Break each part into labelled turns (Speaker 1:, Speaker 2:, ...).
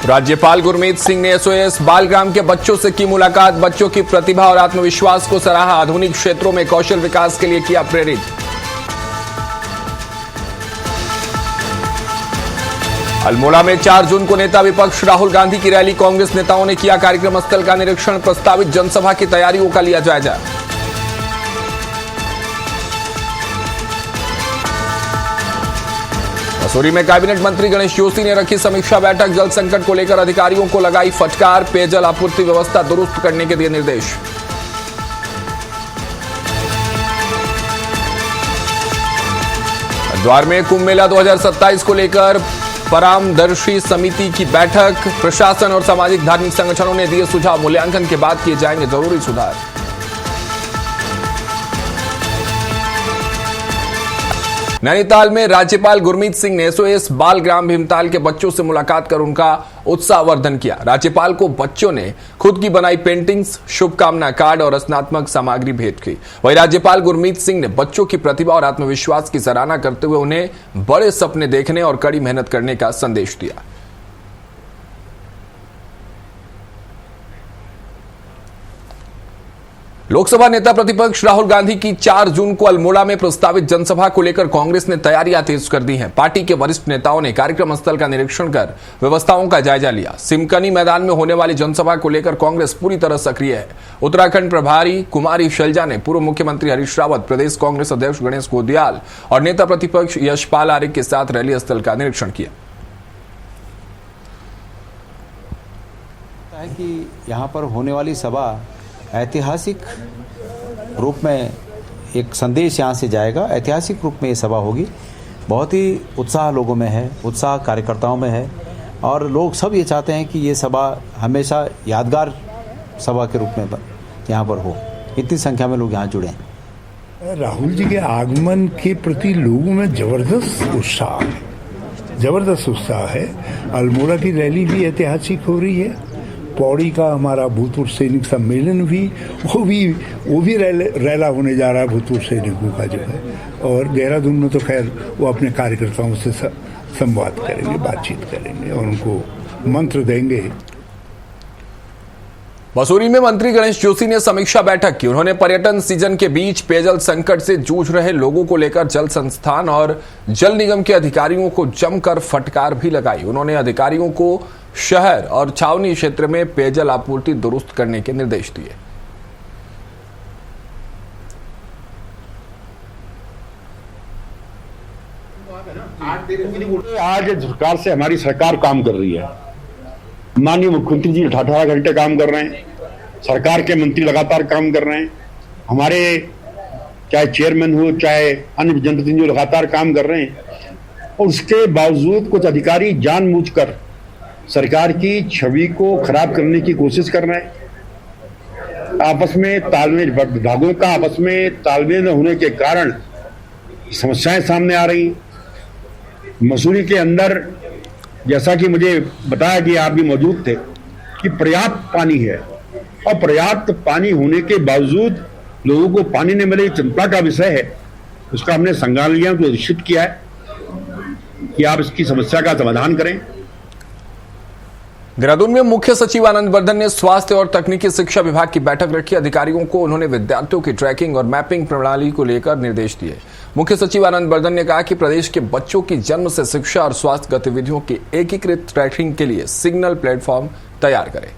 Speaker 1: राज्यपाल गुरमीत सिंह ने एसओएस बालग्राम के बच्चों से की मुलाकात। बच्चों की प्रतिभा और आत्मविश्वास को सराहा। आधुनिक क्षेत्रों में कौशल विकास के लिए किया प्रेरित। अल्मोड़ा में 4 जून को नेता विपक्ष राहुल गांधी की रैली। कांग्रेस नेताओं ने किया कार्यक्रम स्थल का निरीक्षण। प्रस्तावित जनसभा की तैयारियों का लिया जायजा। मसूरी में कैबिनेट मंत्री गणेश जोशी ने रखी समीक्षा बैठक। जल संकट को लेकर अधिकारियों को लगाई फटकार। पेयजल आपूर्ति व्यवस्था दुरुस्त करने के दिए निर्देश। हरिद्वार में कुंभ मेला 2027 को लेकर परामर्शी समिति की बैठक। प्रशासन और सामाजिक धार्मिक संगठनों ने दिए सुझाव। मूल्यांकन के बाद किए जाएंगे जरूरी सुधार। नैनीताल में राज्यपाल गुरमीत सिंह ने एसओएस बालग्राम भीमताल के बच्चों से मुलाकात कर उनका उत्साहवर्धन किया। राज्यपाल को बच्चों ने खुद की बनाई पेंटिंग्स, शुभकामना कार्ड और रचनात्मक सामग्री भेंट की। वहीं राज्यपाल गुरमीत सिंह ने बच्चों की प्रतिभा और आत्मविश्वास की सराहना करते हुए उन्हें बड़े सपने देखने और कड़ी मेहनत करने का संदेश दिया। लोकसभा नेता प्रतिपक्ष राहुल गांधी की 4 जून को अल्मोड़ा में प्रस्तावित जनसभा को लेकर कांग्रेस ने तैयारियां तेज कर दी हैं। पार्टी के वरिष्ठ नेताओं ने कार्यक्रम स्थल का निरीक्षण कर व्यवस्थाओं का जायजा लिया। सिमकनी मैदान में होने वाली जनसभा को लेकर कांग्रेस पूरी तरह सक्रिय है। उत्तराखंड प्रभारी कुमारी शैलजा ने पूर्व मुख्यमंत्री हरीश रावत, प्रदेश कांग्रेस अध्यक्ष गणेश गोदियाल और नेता प्रतिपक्ष यशपाल आर्य के साथ रैली स्थल का निरीक्षण किया।
Speaker 2: कि यहाँ पर होने वाली सभा ऐतिहासिक रूप में एक संदेश यहाँ से जाएगा। ऐतिहासिक रूप में ये सभा होगी। बहुत ही उत्साह लोगों में है, उत्साह कार्यकर्ताओं में है और लोग सब ये चाहते हैं कि ये सभा हमेशा यादगार सभा के रूप में यहाँ पर हो। इतनी संख्या में लोग यहाँ जुड़े हैं।
Speaker 3: राहुल जी के आगमन के प्रति लोगों में जबरदस्त उत्साह है। अल्मोड़ा की रैली भी ऐतिहासिक हो रही है। पौड़ी का हमारा भूतपूर्व सैनिक सम्मेलन भी वो भी रैला होने जा रहा है भूतपूर्व सैनिकों का जो है। और देहरादून में तो खैर वो अपने कार्यकर्ताओं से संवाद करेंगे, बातचीत करेंगे और उनको मंत्र देंगे।
Speaker 1: मसूरी में मंत्री गणेश जोशी ने समीक्षा बैठक की। उन्होंने पर्यटन सीजन के बीच पेयजल संकट से जूझ रहे लोगों को लेकर जल संस्थान और जल निगम के अधिकारियों को जमकर फटकार भी लगाई। उन्होंने अधिकारियों को शहर और छावनी क्षेत्र में पेयजल आपूर्ति दुरुस्त करने के निर्देश दिए।
Speaker 4: आज सरकार से हमारी सरकार काम कर रही है। माननीय मुख्यमंत्री जी 18 घंटे काम कर रहे हैं। सरकार के मंत्री लगातार काम कर रहे हैं। हमारे चाहे चेयरमैन हो चाहे अन्य जनप्रतिनिधि लगातार काम कर रहे हैं। और उसके बावजूद कुछ अधिकारी जानबूझकर सरकार की छवि को खराब करने की कोशिश कर रहे हैं। आपस में तालमेल, विभागों का आपस में तालमेल न होने के कारण समस्याएं सामने आ रही। मसूरी के अंदर जैसा कि मुझे बताया गया, आप भी मौजूद थे, कि पर्याप्त पानी है और पर्याप्त पानी होने के बावजूद लोगों को पानी न मिले, चिंता का विषय है। उसका हमने संज्ञान लिया, तो निश्चित किया है कि आप इसकी समस्या का समाधान करें।
Speaker 1: देहरादून में मुख्य सचिव आनंद वर्धन ने स्वास्थ्य और तकनीकी शिक्षा विभाग की बैठक रखी। अधिकारियों को उन्होंने विद्यार्थियों की ट्रैकिंग और मैपिंग प्रणाली को लेकर निर्देश दिए। मुख्य सचिव आनंद वर्धन ने कहा कि प्रदेश के बच्चों की जन्म से शिक्षा और स्वास्थ्य गतिविधियों की एकीकृत ट्रैकिंग के लिए सिग्नल प्लेटफॉर्म तैयार करें।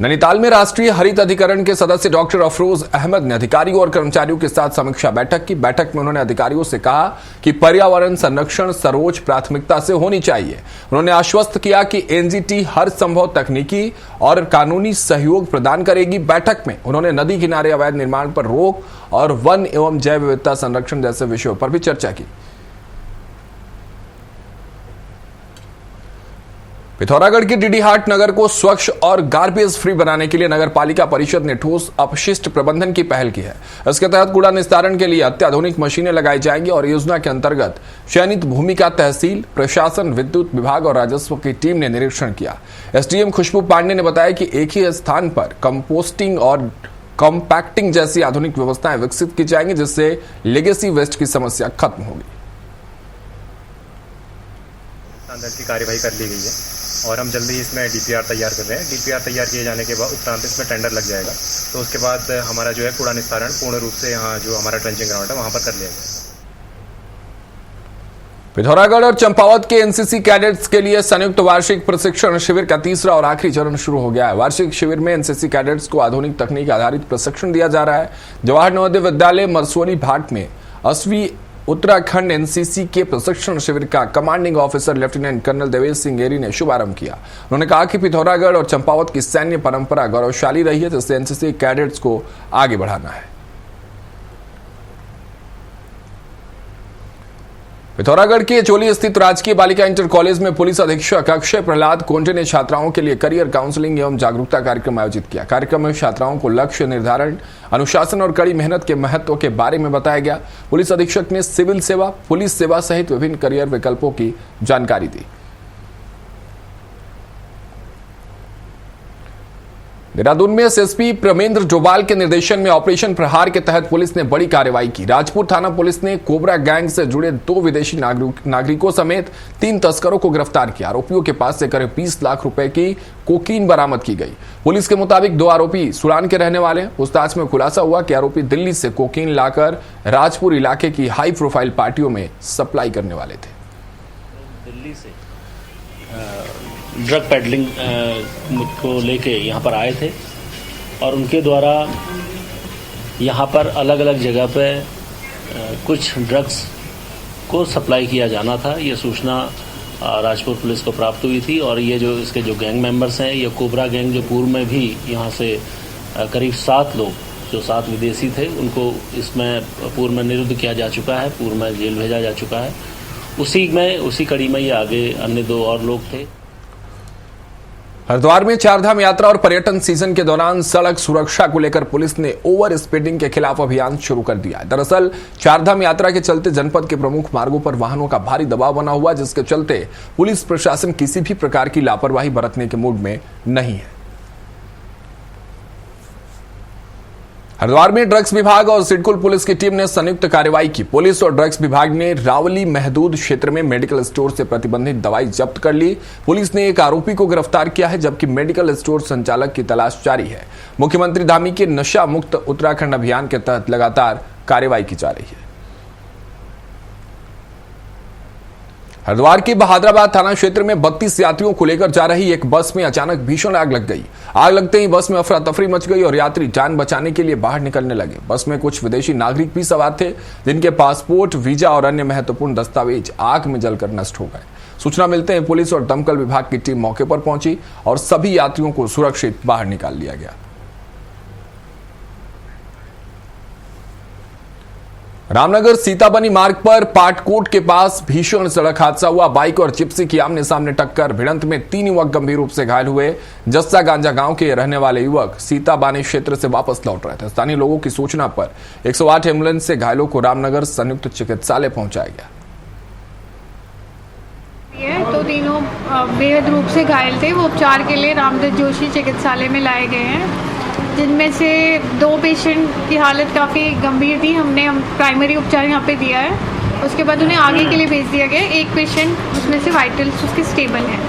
Speaker 1: नैनीताल में राष्ट्रीय हरित अधिकरण के सदस्य डॉक्टर अफरोज अहमद ने अधिकारियों और कर्मचारियों के साथ समीक्षा बैठक की। बैठक में उन्होंने अधिकारियों से कहा कि पर्यावरण संरक्षण सर्वोच्च प्राथमिकता से होनी चाहिए। उन्होंने आश्वस्त किया कि एनजीटी हर संभव तकनीकी और कानूनी सहयोग प्रदान करेगी। बैठक में उन्होंने नदी किनारे अवैध निर्माण पर रोक और वन एवं जैव विविधता संरक्षण जैसे विषयों पर भी चर्चा की। पिथौरागढ़ के डीडीहाट नगर को स्वच्छ और गार्बेज फ्री बनाने के लिए नगर पालिका परिषद ने ठोस अपशिष्ट प्रबंधन की पहल की है। इसके तहत कूड़ा निस्तारण के लिए अत्याधुनिक मशीनें लगाई जाएंगी और योजना के अंतर्गत चयनित भूमि का तहसील, प्रशासन, विद्युत विभाग और राजस्व की टीम ने निरीक्षण किया। एसडीएम खुशबू पांडे ने बताया कि एक ही स्थान पर कंपोस्टिंग और कॉम्पैक्टिंग जैसी आधुनिक व्यवस्थाएं विकसित की जाएंगी, जिससे लेगेसी वेस्ट की समस्या खत्म होगी।
Speaker 5: अंदर की कार्यवाही कर ली गई है और हम जल्दी इसमें डीपीआर तैयार कर रहे हैं। डीपीआर तैयार किए जाने के बाद उपरांत इसमें टेंडर लग जाएगा, तो उसके बाद हमारा जो है कूड़ा निस्तारण पूर्ण रूप से यहाँ जो हमारा ट्रेंचिंग ग्राउंड है वहाँ पर कर लिया जाएगा।
Speaker 1: पिथौरागढ़ और चंपावत के एनसीसी कैडेट्स के लिए संयुक्त वार्षिक प्रशिक्षण शिविर का तीसरा और आखिरी चरण शुरू हो गया है। वार्षिक शिविर में एनसीसी कैडेट्स को आधुनिक तकनीक आधारित प्रशिक्षण दिया जा रहा है। जवाहर नवोदय विद्यालय मरसोली भाट में 8वीं उत्तराखंड एनसीसी के प्रशिक्षण शिविर का commanding officer lieutenant colonel Devesh Singh एरी ने शुभारंभ किया। उन्होंने कहा कि पिथौरागढ़ और चंपावत की सैन्य परंपरा गौरवशाली रही है, जिससे एनसीसी कैडेट्स को आगे बढ़ाना है। पिथौरागढ़ के चोली स्थित राजकीय बालिका इंटर कॉलेज में पुलिस अधीक्षक अक्षय प्रहलाद कोंटे ने छात्राओं के लिए करियर काउंसलिंग एवं जागरूकता कार्यक्रम आयोजित किया। कार्यक्रम में छात्राओं को लक्ष्य निर्धारण, अनुशासन और कड़ी मेहनत के महत्व के बारे में बताया गया। पुलिस अधीक्षक ने सिविल सेवा, पुलिस सेवा सहित विभिन्न करियर विकल्पों की जानकारी दी। देहरादून में एसएसपी प्रमेंद्र डोभाल के निर्देशन में ऑपरेशन प्रहार के तहत पुलिस ने बड़ी कार्रवाई की। राजपुर थाना पुलिस ने कोबरा गैंग से जुड़े 2 विदेशी नागरिकों समेत 3 तस्करों को गिरफ्तार किया। आरोपियों के पास से करीब 20 लाख रुपए की कोकीन बरामद की गई। पुलिस के मुताबिक 2 आरोपी सुरान के रहने वाले हैं। पूछताछ में खुलासा हुआ कि आरोपी दिल्ली से कोकीन लाकर राजपुर इलाके की हाई प्रोफाइल पार्टियों में सप्लाई करने वाले थे।
Speaker 6: दिल्ली से ड्रग पेडलिंग को लेके यहाँ पर आए थे और उनके द्वारा यहाँ पर अलग अलग जगह पे कुछ ड्रग्स को सप्लाई किया जाना था। ये सूचना राजपुर पुलिस को प्राप्त हुई थी और ये जो इसके जो गैंग मेंबर्स हैं, ये कोबरा गैंग जो पूर्व में भी यहाँ से करीब 7 लोग जो 7 विदेशी थे उनको इसमें पूर्व में निरुद्ध किया जा चुका है, पूर्व में जेल भेजा जा चुका है। उसी कड़ी में ये आगे अन्य 2 और लोग थे।
Speaker 1: हरिद्वार में चारधाम यात्रा और पर्यटन सीजन के दौरान सड़क सुरक्षा को लेकर पुलिस ने ओवर स्पीडिंग के खिलाफ अभियान शुरू कर दिया है। दरअसल चारधाम यात्रा के चलते जनपद के प्रमुख मार्गों पर वाहनों का भारी दबाव बना हुआ, जिसके चलते पुलिस प्रशासन किसी भी प्रकार की लापरवाही बरतने के मूड में नहीं है। हरिद्वार में ड्रग्स विभाग और सिडकुल पुलिस की टीम ने संयुक्त कार्रवाई की। पुलिस और ड्रग्स विभाग ने रावली महदूद क्षेत्र में मेडिकल स्टोर से प्रतिबंधित दवाई जब्त कर ली। पुलिस ने एक आरोपी को गिरफ्तार किया है, जबकि मेडिकल स्टोर संचालक की तलाश जारी है। मुख्यमंत्री धामी के नशा मुक्त उत्तराखंड अभियान के तहत लगातार कार्रवाई की जा रही है। हरिद्वार के बहादुराबाद थाना क्षेत्र में 32 यात्रियों को लेकर जा रही एक बस में अचानक भीषण आग लग गई। आग लगते ही बस में अफरा तफरी मच गई और यात्री जान बचाने के लिए बाहर निकलने लगे। बस में कुछ विदेशी नागरिक भी सवार थे, जिनके पासपोर्ट, वीजा और अन्य महत्वपूर्ण दस्तावेज आग में जलकर नष्ट हो गए। सूचना मिलते ही पुलिस और दमकल विभाग की टीम मौके पर पहुंची और सभी यात्रियों को सुरक्षित बाहर निकाल लिया गया। रामनगर सीताबनी मार्ग पर पाटकोट के पास भीषण सड़क हादसा हुआ। बाइक और जिप्सी की आमने सामने टक्कर, भिड़ंत में 3 युवक गंभीर रूप से घायल हुए। जस्सा गांजा गांव के रहने वाले युवक सीताबानी क्षेत्र से वापस लौट रहे थे। स्थानीय लोगों की सूचना पर 108 एम्बुलेंस से घायलों को रामनगर संयुक्त चिकित्सालय पहुंचाया गया।
Speaker 7: तो तीनों बेहद रूप से घायल थे, वो उपचार के लिए रामदत्त जोशी चिकित्सालय में लाए गए हैं, जिनमें से 2 पेशेंट की हालत काफ़ी गंभीर थी। हमने प्राइमरी उपचार यहाँ पे दिया है, उसके बाद उन्हें आगे के लिए भेज दिया गया। एक पेशेंट उसमें से वाइटल्स उसके स्टेबल हैं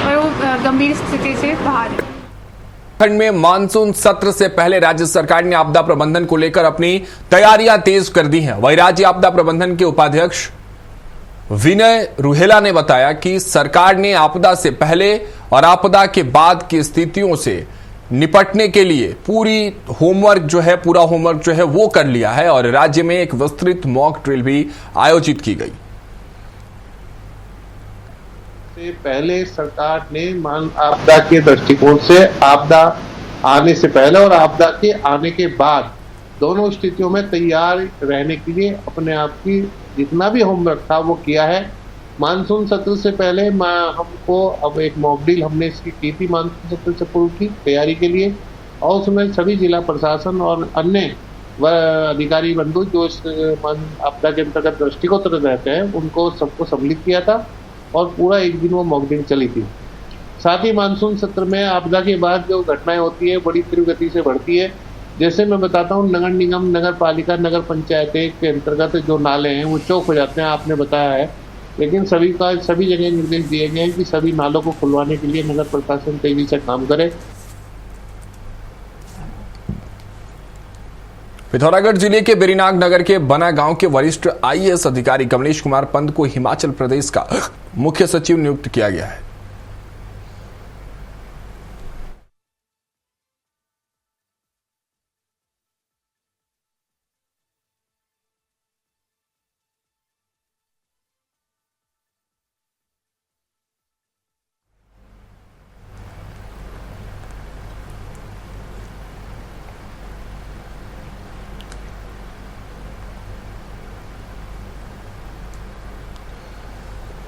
Speaker 7: और वो गंभीर स्थिति से बाहर है।
Speaker 1: उत्तराखंड में मानसून सत्र से पहले राज्य सरकार ने आपदा प्रबंधन को लेकर अपनी तैयारियां तेज कर दी हैं। वहीं राज्य आपदा प्रबंधन के उपाध्यक्ष विनय रुहेला ने बताया कि सरकार ने आपदा से पहले और आपदा के बाद की स्थितियों से निपटने के लिए पूरा होमवर्क जो है वो कर लिया है और राज्य में एक विस्तृत मॉक ड्रिल भी आयोजित की गई।
Speaker 8: से पहले सरकार ने आपदा के दृष्टिकोण से आपदा आने से पहले और आपदा के आने के बाद दोनों स्थितियों में तैयार रहने के लिए अपने आप की जितना भी होमवर्क था वो किया है। मानसून सत्र से पहले हमको अब एक मॉक ड्रिल हमने इसकी की थी मानसून सत्र से पूर्व की तैयारी के लिए, और उसमें सभी जिला प्रशासन और अन्य अधिकारी बंधु जो इस आपदा के अंतर्गत दृष्टिगत रहते हैं उनको सबको सम्मिलित किया था और पूरा एक दिन वो मॉक ड्रिल चली थी। साथ ही मानसून सत्र में आपदा के बाद जो घटनाएं होती है बड़ी तीव्र गति से बढ़ती है। जैसे मैं बताता हूँ, नगर निगम, नगर पालिका, नगर पंचायतें के अंतर्गत जो नाले हैं वो चौक हो जाते हैं। आपने बताया है लेकिन सभी जगह निर्देश दिए गए हैं कि सभी नालों को खुलवाने के लिए नगर प्रशासन तेजी से काम करे।
Speaker 1: पिथौरागढ़ जिले के बेरीनाग नगर के बना गांव के वरिष्ठ आईएएस अधिकारी कमलेश कुमार पंत को हिमाचल प्रदेश का मुख्य सचिव नियुक्त किया गया है।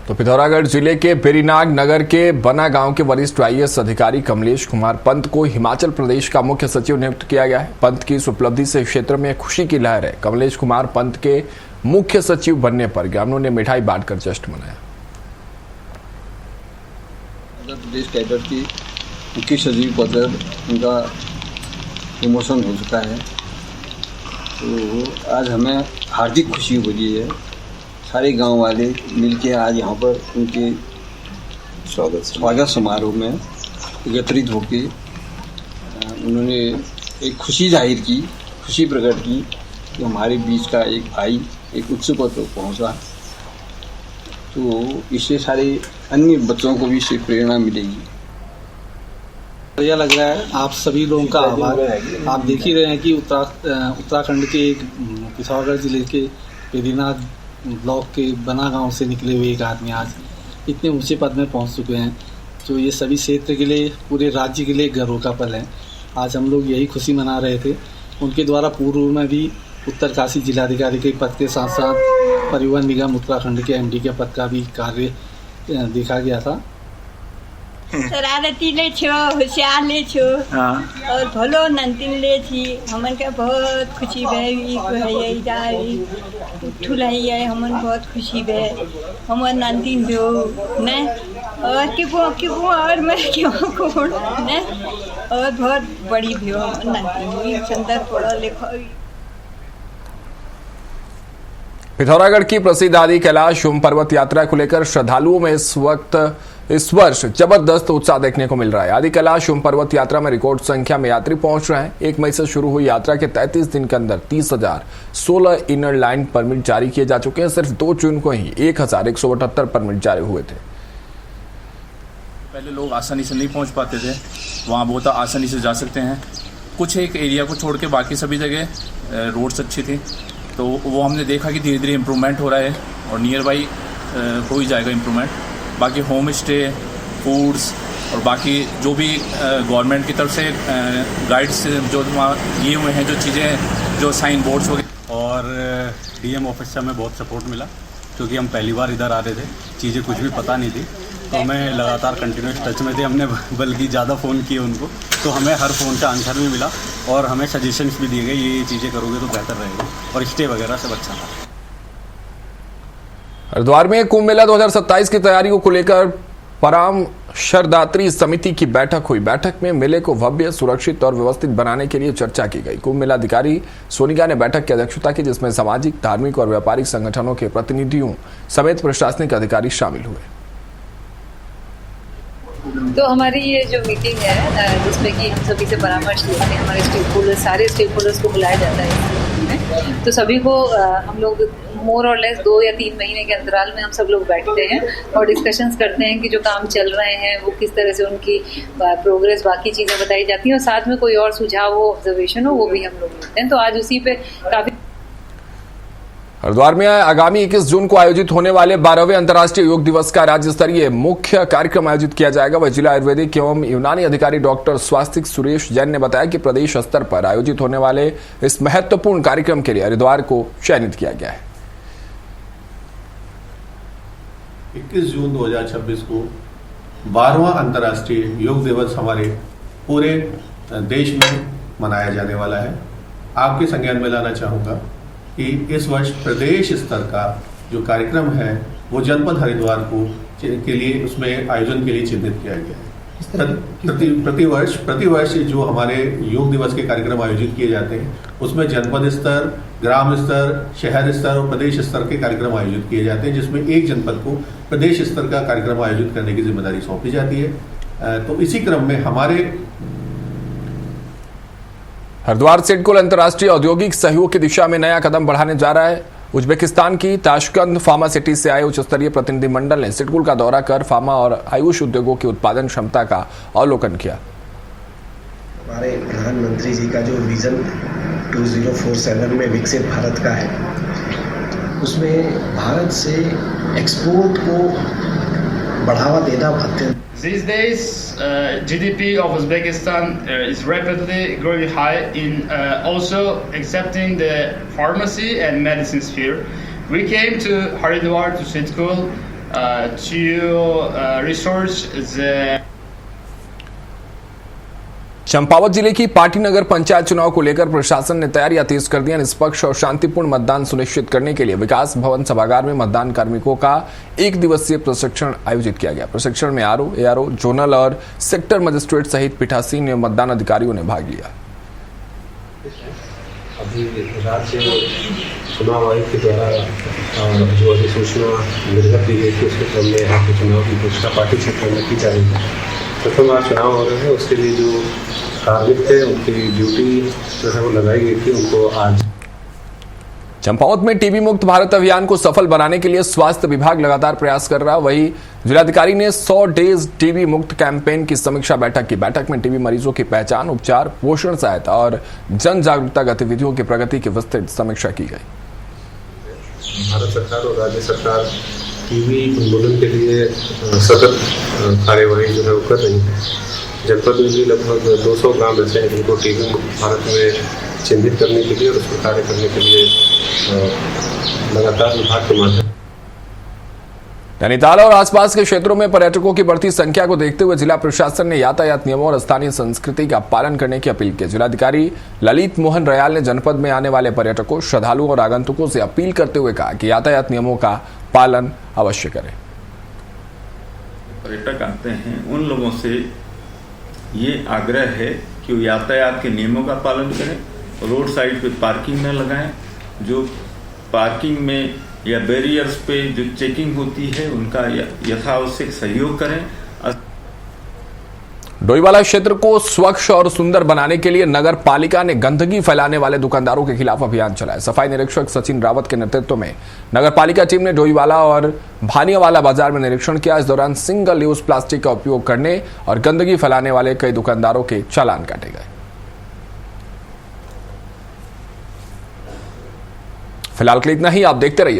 Speaker 1: तो पिथौरागढ़ जिले के बेरीनाग नगर के बना गांव के वरिष्ठ आईएएस अधिकारी कमलेश कुमार पंत को हिमाचल प्रदेश का मुख्य सचिव नियुक्त किया गया है। पंत की इस उपलब्धि से क्षेत्र में खुशी की लहर है। कमलेश कुमार पंत के मुख्य सचिव बनने पर ग्रामीणों ने मिठाई बांटकर जश्न मनाया।
Speaker 9: आंध्र प्रदेश कैडर की मुख्य सचिव पद उनका प्रमोशन हो चुका है, तो आज हमें हार्दिक खुशी हो रही है। सारे गांव वाले मिलके आज यहाँ पर उनके स्वागत समारोह में एकत्रित होके उन्होंने एक खुशी जाहिर की, खुशी प्रकट की कि हमारे बीच का एक भाई एक उच्च पद पर पहुँचा। तो इससे सारे अन्य बच्चों को भी इससे प्रेरणा मिलेगी।
Speaker 10: बढ़िया लग रहा है। आप सभी लोगों का आभार। आप देख ही रहे हैं कि उत्तराखंड के एक पिथौरागढ़ जिले के बेरीनाग ब्लॉक के बना गांव से निकले हुए एक आदमी आज इतने ऊंचे पद में पहुंच चुके हैं, जो ये सभी क्षेत्र के लिए, पूरे राज्य के लिए गर्व का पल है। आज हम लोग यही खुशी मना रहे थे। उनके द्वारा पूर्व में भी उत्तरकाशी जिलाधिकारी के पद के साथ साथ परिवहन निगम उत्तराखंड के एमडी के पद का भी कार्य देखा गया था।
Speaker 11: शरारती ले छो, होशियार ले छो और भलो नंतिन ले छी। हमन के बहुत खुशी भई उठुल है, हमन बहुत खुशी भे। हमन नंतिन भो ने और कि वो और मैं क्यों कोण ने और बहुत बड़ी भो नंतिन सुंदर पढ़ा लिखा।
Speaker 1: पिथौरागढ़ की प्रसिद्ध आदि कैलाश ओम पर्वत यात्रा को लेकर श्रद्धालुओं में इस वर्ष जबरदस्त उत्साह देखने को मिल रहा है। आदि कैलाश ओम पर्वत यात्रा में रिकॉर्ड संख्या में यात्री पहुंच रहे हैं। 1 मई से शुरू हुई यात्रा के 33 दिन के अंदर 30,016 इनर लाइन परमिट जारी किए जा चुके हैं। सिर्फ 2 जून को ही 1,178 परमिट जारी हुए थे।
Speaker 12: पहले लोग आसानी से नहीं पहुंच पाते थे, वहाँ बहुत आसानी से जा सकते हैं। कुछ एक एरिया को छोड़ के बाकी सभी जगह रोड्स अच्छी थी, तो वो हमने देखा कि धीरे धीरे इम्प्रूवमेंट हो रहा है और नियर बाई हो ही जाएगा इम्प्रूवमेंट। बाकी होम स्टे, फूड्स और बाकी जो भी गवर्नमेंट की तरफ से गाइड्स जो वहाँ दिए हुए हैं, जो चीज़ें, जो साइन बोर्ड्स वगैरह।
Speaker 13: और डीएम ऑफिस से हमें बहुत सपोर्ट मिला, क्योंकि हम पहली बार इधर आ रहे थे, चीज़ें कुछ भी पता नहीं थी, तो हमें लगातार कंटिन्यूस टच में थे। हमने बल्कि ज़्यादा फ़ोन किए उनको, तो हमें हर फ़ोन का आंसर भी मिला और हमें सजेशंस भी दिए गए, ये चीज़ें करोगे तो बेहतर रहेगा, और स्टे वगैरह सब अच्छा था।
Speaker 1: हरिद्वार में कुंभ मेला 2027 की तैयारियों को लेकर परामर्शदात्री समिति की बैठक हुई। बैठक में मेले को भव्य, सुरक्षित और व्यवस्थित बनाने के लिए चर्चा की गई। कुंभ मेला अधिकारी सोनिका ने बैठक की अध्यक्षता की, जिसमें सामाजिक, धार्मिक और व्यापारिक संगठनों के प्रतिनिधियों समेत प्रशासनिक अधिकारी शामिल हुए।
Speaker 14: तो हमारी ये जो मीटिंग है, जिसमें कि हम सभी से परामर्श लेते हैं, हमारे स्टेक होल्डर्स, सारे स्टेक होल्डर्स को बुलाया जाता है, तो सभी को हम लोग मोर और लेस 2 या 3 महीने के अंतराल में हम सब लोग बैठते हैं और डिस्कशंस करते हैं कि जो काम चल रहे हैं वो किस तरह से, उनकी प्रोग्रेस, बाकी चीज़ें बताई जाती हैं, और साथ में कोई और सुझाव हो, ऑब्जर्वेशन हो, वो भी हम लोग लेते हैं। तो आज उसी पे काफी।
Speaker 1: हरिद्वार में आगामी 21 जून को आयोजित होने वाले 12वें अंतर्राष्ट्रीय योग दिवस का राज्य स्तरीय मुख्य कार्यक्रम आयोजित किया जाएगा। वह जिला आयुर्वेदिक एवं यूनानी अधिकारी डॉक्टर स्वास्तिक सुरेश जैन ने बताया कि प्रदेश स्तर पर आयोजित होने वाले इस महत्वपूर्ण कार्यक्रम के लिए हरिद्वार को चयनित किया गया है।
Speaker 15: 21 जून 2026 को 12वां अंतर्राष्ट्रीय योग दिवस हमारे पूरे देश में मनाया जाने वाला है। आपके संज्ञान में लाना चाहूँगा कि इस वर्ष प्रदेश स्तर का जो कार्यक्रम है वो जनपद हरिद्वार को के लिए, उसमें आयोजन के लिए चिन्हित किया गया है। प्रतिवर्ष जो हमारे योग दिवस के कार्यक्रम आयोजित किए जाते हैं उसमें जनपद स्तर, ग्राम स्तर, शहर स्तर और प्रदेश स्तर के कार्यक्रम आयोजित किए जाते हैं, जिसमें एक जनपद को प्रदेश स्तर का कार्यक्रम आयोजित करने की जिम्मेदारी सौंपी जाती है। तो इसी क्रम में हमारे
Speaker 1: हरिद्वार सिडकुल अंतर्राष्ट्रीय औद्योगिक सहयोग की दिशा में नया कदम बढ़ाने जा रहा है। उज्बेकिस्तान की ताशकंद फार्मासिटी से आए उच्च स्तरीय प्रतिनिधिमंडल ने सिडकुल का दौरा कर फार्मा और आयुष उद्योगों की उत्पादन क्षमता का अवलोकन किया।
Speaker 16: हमारे प्रधानमंत्री जी का जो विजन 2047 में विकसित भारत का है, उसमें भारत से एक्सपोर्ट को बढ़ावा देना अत्यंत।
Speaker 17: These days, GDP of Uzbekistan is rapidly growing high in also accepting the pharmacy and medicine sphere. We came to Haridwar to Sidkul to research the
Speaker 1: Champawat जिले की पाटी नगर पंचायत चुनाव को लेकर प्रशासन ने तैयारियां तेज कर दी। निष्पक्ष और शांतिपूर्ण मतदान सुनिश्चित करने के लिए विकास भवन सभागार में मतदान कार्मिकों का 1 दिवसीय प्रशिक्षण आयोजित किया गया। प्रशिक्षण में आरओ, एआरओ, जोनल और सेक्टर मजिस्ट्रेट सहित पीठासीन मतदान अधिकारियों ने भाग लिया।
Speaker 18: अभी राज्य चुनाव आयोग के द्वारा जो अधिसूचना निर्गत की गई थी उसके क्रम में यहाँ के चुनाव की घोषणा पार्टी क्षेत्र में की जा रही है। प्रथम बार चुनाव हो रहे हैं, उसके लिए जो कार्मिक थे उनकी ड्यूटी जो है वो लगाई गई थी, उनको आज।
Speaker 1: चंपावत में टीबी मुक्त भारत अभियान को सफल बनाने के लिए स्वास्थ्य विभाग लगातार प्रयास कर रहा है। वहीं जिलाधिकारी ने 100 डेज टीबी मुक्त कैंपेन की समीक्षा बैठक की। बैठक में टीबी मरीजों की पहचान, उपचार, पोषण सहायता और जन जागरूकता गतिविधियों की प्रगति की विस्तृत समीक्षा की गई।
Speaker 18: भारत सरकार और राज्य सरकार टीबी उन्मूलन के लिए सतत कार्यवाही जो है वो कर रही है। जनपद में भी लगभग 200 ग्राम ऐसे हैं जिनको टीबी भारत में चिन्हित करने के लिए और उस पर कार्य करने के लिए लगातार विभाग के माध्यम।
Speaker 1: नैनीताल और आसपास के क्षेत्रों में पर्यटकों की बढ़ती संख्या को देखते हुए जिला प्रशासन ने यातायात नियमों और स्थानीय संस्कृति का पालन करने की अपील की। जिलाधिकारी ललित मोहन रयाल ने जनपद में आने वाले पर्यटकों, श्रद्धालुओं और आगंतुकों से अपील करते हुए कहा कि यातायात नियमों का पालन अवश्य करें।
Speaker 19: पर्यटक आते हैं उन लोगों से ये आग्रह है कि वो यातायात के नियमों का पालन करें, रोड साइड पे पार्किंग न लगाएं, जो पार्किंग में या बैरियर्स पे जो चेकिंग होती है उनका यथावश्यक सहयोग करें।
Speaker 1: डोईवाला क्षेत्र को स्वच्छ और सुंदर बनाने के लिए नगर पालिका ने गंदगी फैलाने वाले दुकानदारों के खिलाफ अभियान चलाया। सफाई निरीक्षक सचिन रावत के नेतृत्व में नगर पालिका टीम ने डोईवाला और भानियावाला बाजार में निरीक्षण किया। इस दौरान सिंगल यूज प्लास्टिक का उपयोग करने और गंदगी फैलाने वाले कई दुकानदारों के चालान काटे गए। फिलहाल के लिए इतना ही। आप देखते रहिए